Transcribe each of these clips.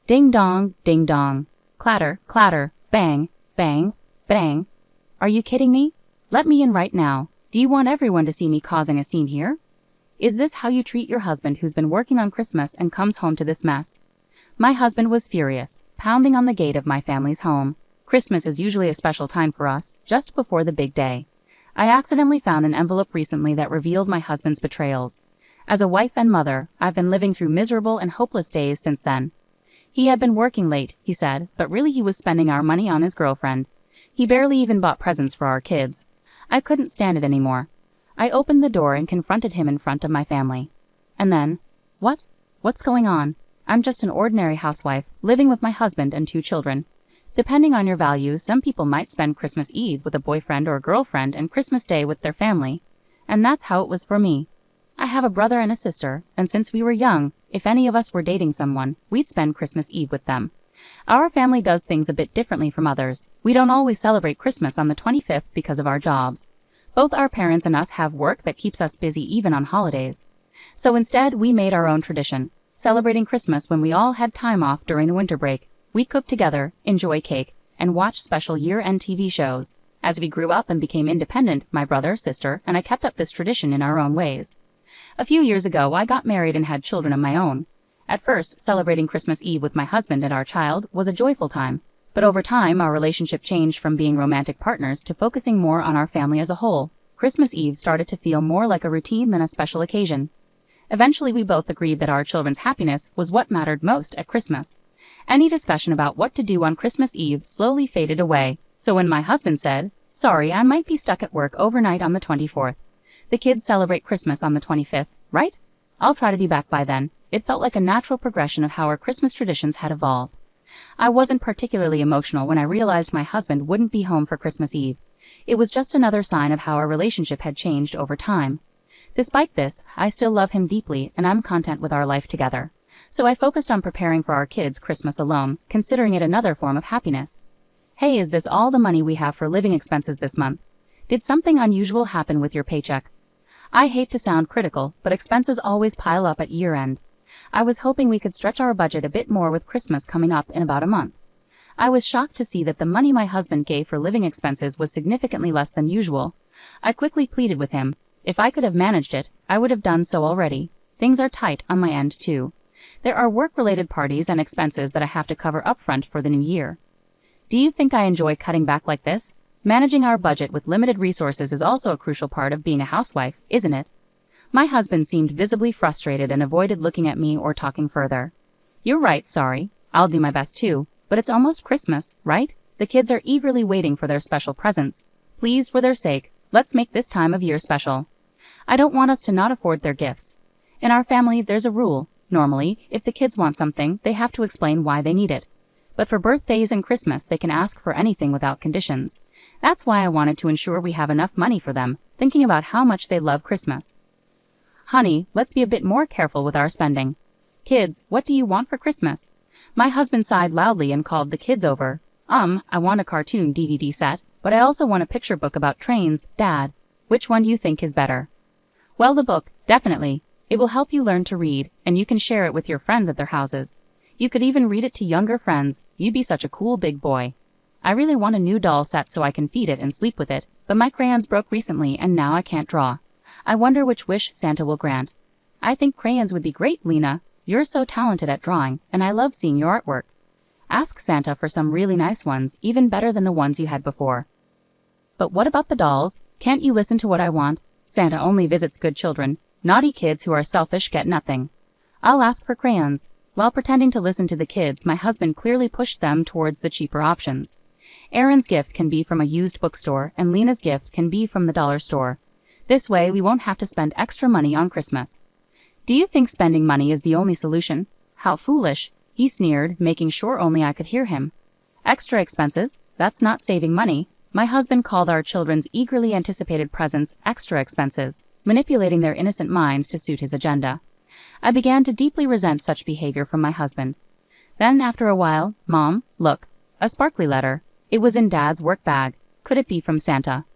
Ding dong, ding dong. Clatter, clatter, bang, bang, bang. Are you kidding me? Let me in right now. Do you want everyone to see me causing a scene here? Is this how you treat your husband who's been working on Christmas and comes home to this mess? My husband was furious, pounding on the gate of my family's home. Christmas is usually a special time for us, just before the big day. I accidentally found an envelope recently that revealed my husband's betrayals. As a wife and mother, I've been living through miserable and hopeless days since then. He had been working late, he said, but really he was spending our money on his girlfriend. He barely even bought presents for our kids. I couldn't stand it anymore. I opened the door and confronted him in front of my family. And then, what? What's going on? I'm just an ordinary housewife, living with my husband and 2 children. Depending on your values, some people might spend Christmas Eve with a boyfriend or girlfriend and Christmas Day with their family. And that's how it was for me. I have a brother and a sister, and since we were young, if any of us were dating someone, we'd spend Christmas Eve with them. Our family does things a bit differently from others. We don't always celebrate Christmas on the 25th because of our jobs. Both our parents and us have work that keeps us busy even on holidays. So instead, we made our own tradition, celebrating Christmas when we all had time off during the winter break. We cook together, enjoy cake, and watch special year-end TV shows. As we grew up and became independent, my brother, sister, and I kept up this tradition in our own ways. A few years ago, I got married and had children of my own. At first, celebrating Christmas Eve with my husband and our child was a joyful time. But over time, our relationship changed from being romantic partners to focusing more on our family as a whole. Christmas Eve started to feel more like a routine than a special occasion. Eventually, we both agreed that our children's happiness was what mattered most at Christmas. Any discussion about what to do on Christmas Eve slowly faded away. So when my husband said, "Sorry, I might be stuck at work overnight on the 24th. The kids celebrate Christmas on the 25th, right? I'll try to be back by then," it felt like a natural progression of how our Christmas traditions had evolved. I wasn't particularly emotional when I realized my husband wouldn't be home for Christmas Eve. It was just another sign of how our relationship had changed over time. Despite this, I still love him deeply and I'm content with our life together. So I focused on preparing for our kids' Christmas alone, considering it another form of happiness. Hey, is this all the money we have for living expenses this month? Did something unusual happen with your paycheck? I hate to sound critical, but expenses always pile up at year-end. I was hoping we could stretch our budget a bit more with Christmas coming up in about a month. I was shocked to see that the money my husband gave for living expenses was significantly less than usual. I quickly pleaded with him. If I could have managed it, I would have done so already. Things are tight on my end too. There are work-related parties and expenses that I have to cover upfront for the new year. Do you think I enjoy cutting back like this? Managing our budget with limited resources is also a crucial part of being a housewife, isn't it? My husband seemed visibly frustrated and avoided looking at me or talking further. You're right, sorry. I'll do my best too. But it's almost Christmas, right? The kids are eagerly waiting for their special presents. Please, for their sake, let's make this time of year special. I don't want us to not afford their gifts. In our family, there's a rule. Normally, if the kids want something, they have to explain why they need it. But for birthdays and Christmas, they can ask for anything without conditions. That's why I wanted to ensure we have enough money for them, thinking about how much they love Christmas. Honey, let's be a bit more careful with our spending. Kids, what do you want for Christmas? My husband sighed loudly and called the kids over. I want a cartoon DVD set, but I also want a picture book about trains, Dad. Which one do you think is better? Well, the book, definitely. It will help you learn to read, and you can share it with your friends at their houses. You could even read it to younger friends. You'd be such a cool big boy. I really want a new doll set so I can feed it and sleep with it, but my crayons broke recently and now I can't draw. I wonder which wish Santa will grant. I think crayons would be great, Lena. You're so talented at drawing, and I love seeing your artwork. Ask Santa for some really nice ones, even better than the ones you had before. But what about the dolls? Can't you listen to what I want? Santa only visits good children. Naughty kids who are selfish get nothing. I'll ask for crayons. While pretending to listen to the kids, my husband clearly pushed them towards the cheaper options. Aaron's gift can be from a used bookstore, and Lena's gift can be from the dollar store. This way, we won't have to spend extra money on Christmas. Do you think spending money is the only solution? How foolish, he sneered, making sure only I could hear him. Extra expenses? That's not saving money. My husband called our children's eagerly anticipated presents extra expenses, manipulating their innocent minds to suit his agenda. I began to deeply resent such behavior from my husband. Then, after a while, Mom, look, a sparkly letter. It was in Dad's work bag. Could it be from Santa?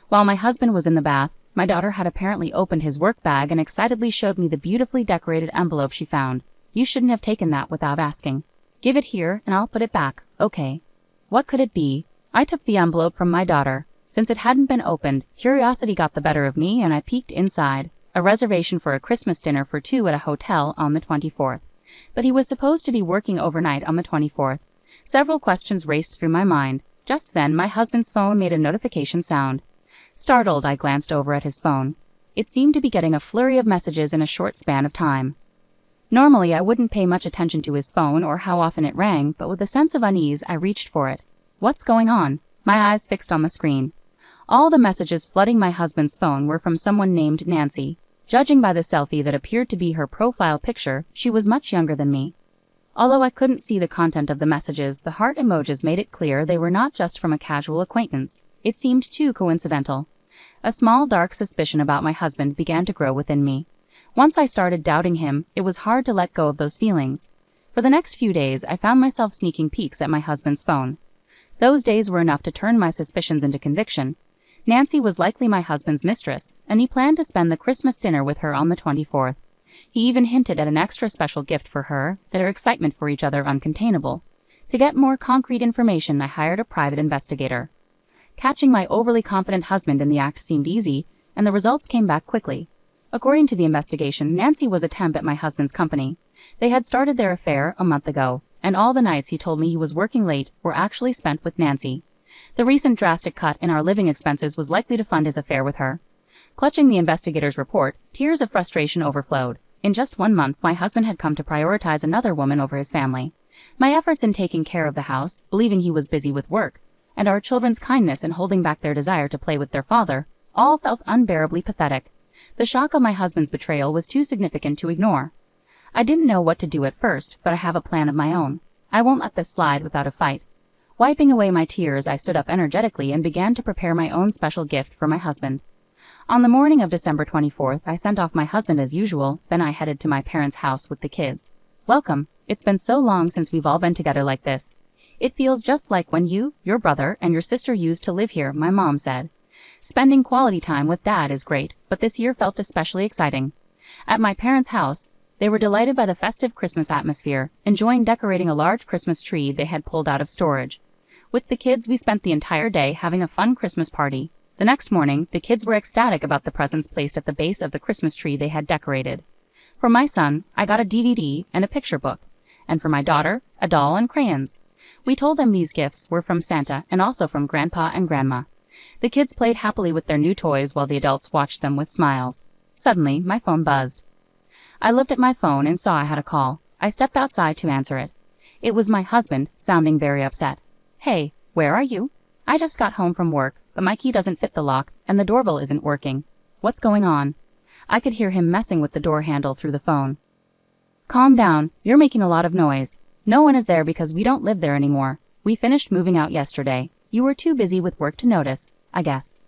While my husband was in the bath, my daughter had apparently opened his work bag and excitedly showed me the beautifully decorated envelope she found. You shouldn't have taken that without asking. Give it here and I'll put it back, okay? What could it be? I took the envelope from my daughter. Since it hadn't been opened, curiosity got the better of me and I peeked inside. A reservation for a Christmas dinner for 2 at a hotel on the 24th. But he was supposed to be working overnight on the 24th. Several questions raced through my mind. Just then, my husband's phone made a notification sound. Startled, I glanced over at his phone. It seemed to be getting a flurry of messages in a short span of time. Normally, I wouldn't pay much attention to his phone or how often it rang, but with a sense of unease, I reached for it. What's going on? My eyes fixed on the screen. All the messages flooding my husband's phone were from someone named Nancy. Judging by the selfie that appeared to be her profile picture, she was much younger than me. Although I couldn't see the content of the messages, the heart emojis made it clear they were not just from a casual acquaintance. It seemed too coincidental. A small dark suspicion about my husband began to grow within me. Once I started doubting him, it was hard to let go of those feelings. For the next few days, I found myself sneaking peeks at my husband's phone. Those days were enough to turn my suspicions into conviction. Nancy was likely my husband's mistress, and he planned to spend the Christmas dinner with her on the 24th. He even hinted at an extra special gift for her, their excitement for each other uncontainable. To get more concrete information, I hired a private investigator. Catching my overly confident husband in the act seemed easy, and the results came back quickly. According to the investigation, Nancy was a temp at my husband's company. They had started their affair a month ago, and all the nights he told me he was working late were actually spent with Nancy. The recent drastic cut in our living expenses was likely to fund his affair with her. Clutching the investigator's report, tears of frustration overflowed. In just 1 month, my husband had come to prioritize another woman over his family. My efforts in taking care of the house, believing he was busy with work, and our children's kindness in holding back their desire to play with their father, all felt unbearably pathetic. The shock of my husband's betrayal was too significant to ignore. I didn't know what to do at first, but I have a plan of my own. I won't let this slide without a fight. Wiping away my tears, I stood up energetically and began to prepare my own special gift for my husband. On the morning of December 24th, I sent off my husband as usual, then I headed to my parents' house with the kids. Welcome. It's been so long since we've all been together like this. It feels just like when you, your brother, and your sister used to live here, my mom said. Spending quality time with Dad is great, but this year felt especially exciting. At my parents' house, they were delighted by the festive Christmas atmosphere, enjoying decorating a large Christmas tree they had pulled out of storage. With the kids, we spent the entire day having a fun Christmas party. The next morning, the kids were ecstatic about the presents placed at the base of the Christmas tree they had decorated. For my son, I got a DVD and a picture book, and for my daughter, a doll and crayons. We told them these gifts were from Santa and also from Grandpa and Grandma. The kids played happily with their new toys while the adults watched them with smiles. Suddenly, my phone buzzed. I looked at my phone and saw I had a call. I stepped outside to answer it. It was my husband, sounding very upset. Hey, where are you? I just got home from work, but my key doesn't fit the lock, and the doorbell isn't working. What's going on? I could hear him messing with the door handle through the phone. Calm down, you're making a lot of noise. No one is there because we don't live there anymore. We finished moving out yesterday. You were too busy with work to notice, I guess.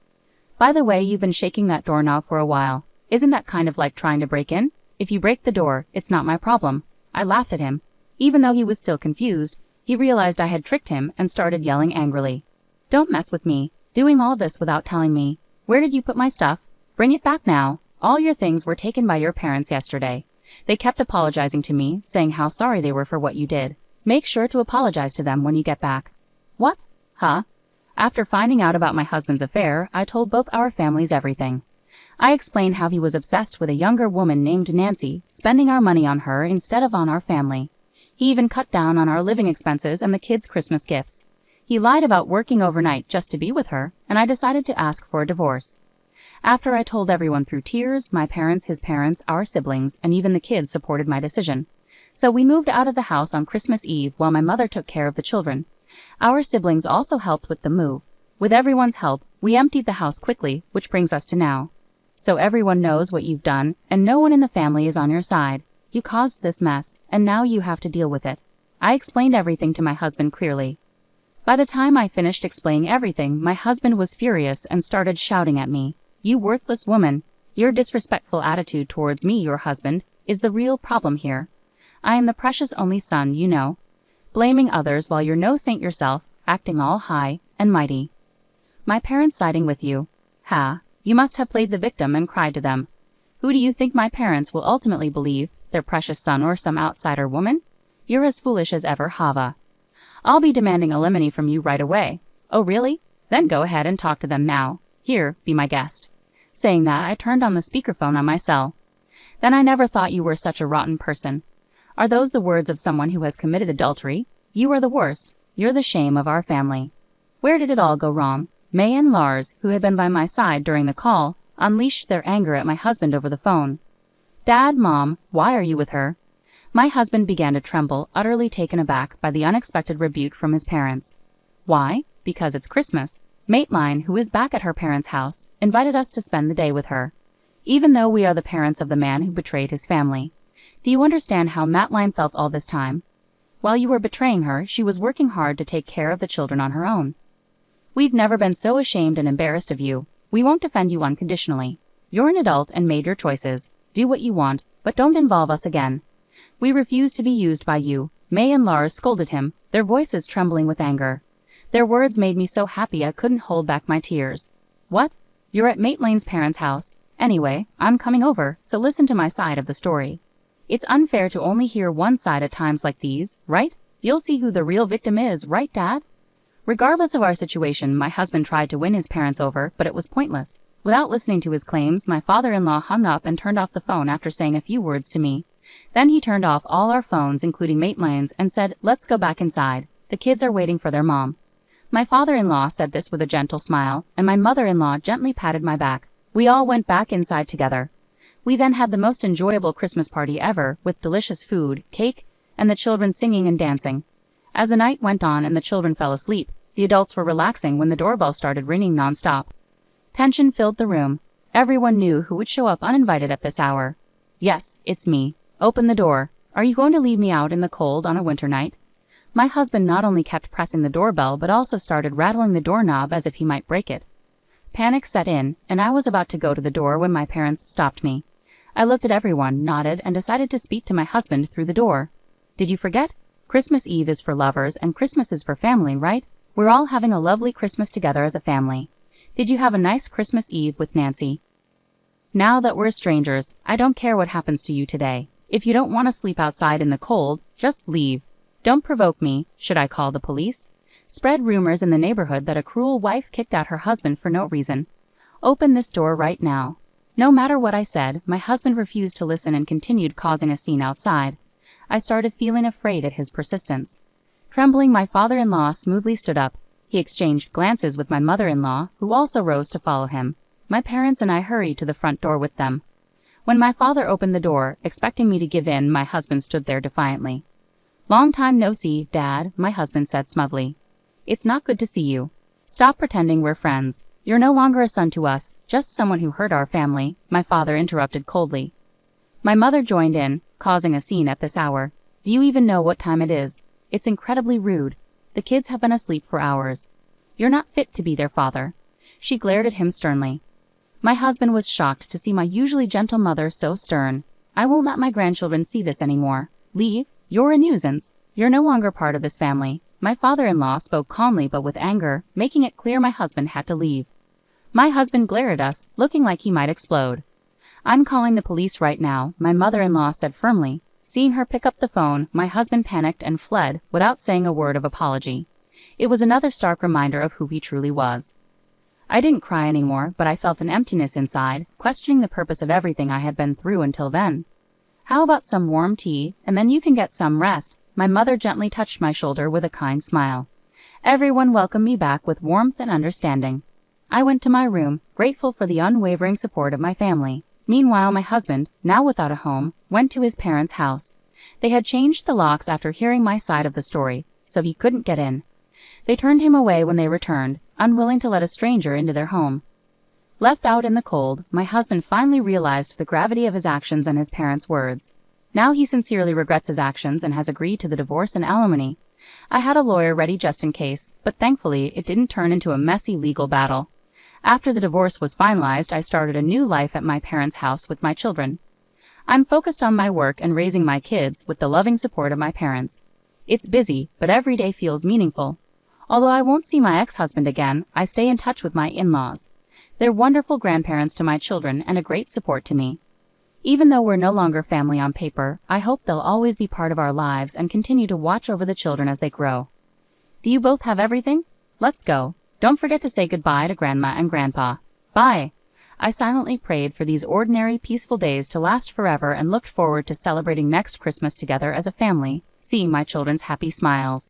By the way, you've been shaking that doorknob for a while. Isn't that kind of like trying to break in? If you break the door, it's not my problem. I laughed at him. Even though he was still confused, he realized I had tricked him and started yelling angrily. Don't mess with me, doing all this without telling me. Where did you put my stuff? Bring it back now. All your things were taken by your parents yesterday. They kept apologizing to me, saying how sorry they were for what you did. Make sure to apologize to them when you get back. What? Huh? After finding out about my husband's affair, I told both our families everything. I explained how he was obsessed with a younger woman named Nancy, spending our money on her instead of on our family. He even cut down on our living expenses and the kids' Christmas gifts. He lied about working overnight just to be with her, and I decided to ask for a divorce. After I told everyone through tears, my parents, his parents, our siblings, and even the kids supported my decision. So we moved out of the house on Christmas Eve while my mother took care of the children. Our siblings also helped with the move. With everyone's help, we emptied the house quickly, which brings us to now. So everyone knows what you've done, and no one in the family is on your side. You caused this mess, and now you have to deal with it. I explained everything to my husband clearly. By the time I finished explaining everything, my husband was furious and started shouting at me. You worthless woman. Your disrespectful attitude towards me, your husband, is the real problem here. I am the precious only son, you know. Blaming others while you're no saint yourself, acting all high and mighty. My parents siding with you. Ha, you must have played the victim and cried to them. Who do you think my parents will ultimately believe, their precious son or some outsider woman? You're as foolish as ever, Hava. I'll be demanding alimony from you right away. Oh really? Then go ahead and talk to them now. Here, be my guest." Saying that, I turned on the speakerphone on my cell. "Then I never thought you were such a rotten person. Are those the words of someone who has committed adultery? You are the worst. You're the shame of our family." Where did it all go wrong? May and Lars, who had been by my side during the call, unleashed their anger at my husband over the phone. "Dad, Mom, why are you with her?" My husband began to tremble, utterly taken aback by the unexpected rebuke from his parents. "Why? Because it's Christmas. Maitline, who is back at her parents' house, invited us to spend the day with her. Even though we are the parents of the man who betrayed his family. Do you understand how Maitline felt all this time? While you were betraying her, she was working hard to take care of the children on her own. We've never been so ashamed and embarrassed of you. We won't defend you unconditionally. You're an adult and made your choices. Do what you want, but don't involve us again. We refuse to be used by you." May and Lars scolded him, their voices trembling with anger. Their words made me so happy I couldn't hold back my tears. "What? You're at Maitline's parents' house. Anyway, I'm coming over, so listen to my side of the story. It's unfair to only hear one side at times like these, right? You'll see who the real victim is, right, Dad?" Regardless of our situation, my husband tried to win his parents over, but it was pointless. Without listening to his claims, my father-in-law hung up and turned off the phone after saying a few words to me. Then he turned off all our phones, including Maitline's, and said, "Let's go back inside. The kids are waiting for their mom." My father-in-law said this with a gentle smile, and my mother-in-law gently patted my back. We all went back inside together. We then had the most enjoyable Christmas party ever, with delicious food, cake, and the children singing and dancing. As the night went on and the children fell asleep, the adults were relaxing when the doorbell started ringing non-stop. Tension filled the room. Everyone knew who would show up uninvited at this hour. "Yes, it's me. Open the door. Are you going to leave me out in the cold on a winter night?" My husband not only kept pressing the doorbell but also started rattling the doorknob as if he might break it. Panic set in, and I was about to go to the door when my parents stopped me. I looked at everyone, nodded, and decided to speak to my husband through the door. "Did you forget? Christmas Eve is for lovers and Christmas is for family, right? We're all having a lovely Christmas together as a family. Did you have a nice Christmas Eve with Nancy? Now that we're strangers, I don't care what happens to you today. If you don't want to sleep outside in the cold, just leave. Don't provoke me. Should I call the police? Spread rumors in the neighborhood that a cruel wife kicked out her husband for no reason. Open this door right now." No matter what I said, my husband refused to listen and continued causing a scene outside. I started feeling afraid at his persistence. Trembling, my father-in-law smoothly stood up. He exchanged glances with my mother-in-law, who also rose to follow him. My parents and I hurried to the front door with them. When my father opened the door, expecting me to give in, my husband stood there defiantly. "Long time no see, Dad," my husband said smugly. "It's not good to see you. Stop pretending we're friends. You're no longer a son to us, just someone who hurt our family," my father interrupted coldly. My mother joined in, causing a scene at this hour. "Do you even know what time it is? It's incredibly rude. The kids have been asleep for hours. You're not fit to be their father." She glared at him sternly. My husband was shocked to see my usually gentle mother so stern. "I won't let my grandchildren see this anymore. Leave. You're a nuisance. You're no longer part of this family." My father-in-law spoke calmly but with anger, making it clear my husband had to leave. My husband glared at us, looking like he might explode. "I'm calling the police right now," my mother-in-law said firmly. Seeing her pick up the phone, my husband panicked and fled without saying a word of apology. It was another stark reminder of who he truly was. I didn't cry anymore, but I felt an emptiness inside, questioning the purpose of everything I had been through until then. "How about some warm tea, and then you can get some rest?" My mother gently touched my shoulder with a kind smile. Everyone welcomed me back with warmth and understanding. I went to my room, grateful for the unwavering support of my family. Meanwhile, my husband, now without a home, went to his parents' house. They had changed the locks after hearing my side of the story, so he couldn't get in. They turned him away when they returned, unwilling to let a stranger into their home. Left out in the cold, my husband finally realized the gravity of his actions and his parents' words. Now he sincerely regrets his actions and has agreed to the divorce and alimony. I had a lawyer ready just in case, but thankfully it didn't turn into a messy legal battle. After the divorce was finalized, I started a new life at my parents' house with my children. I'm focused on my work and raising my kids with the loving support of my parents. It's busy, but every day feels meaningful. Although I won't see my ex-husband again, I stay in touch with my in-laws. They're wonderful grandparents to my children and a great support to me. Even though we're no longer family on paper, I hope they'll always be part of our lives and continue to watch over the children as they grow. Do you both have everything? Let's go. Don't forget to say goodbye to Grandma and Grandpa. Bye. I silently prayed for these ordinary, peaceful days to last forever and looked forward to celebrating next Christmas together as a family, seeing my children's happy smiles.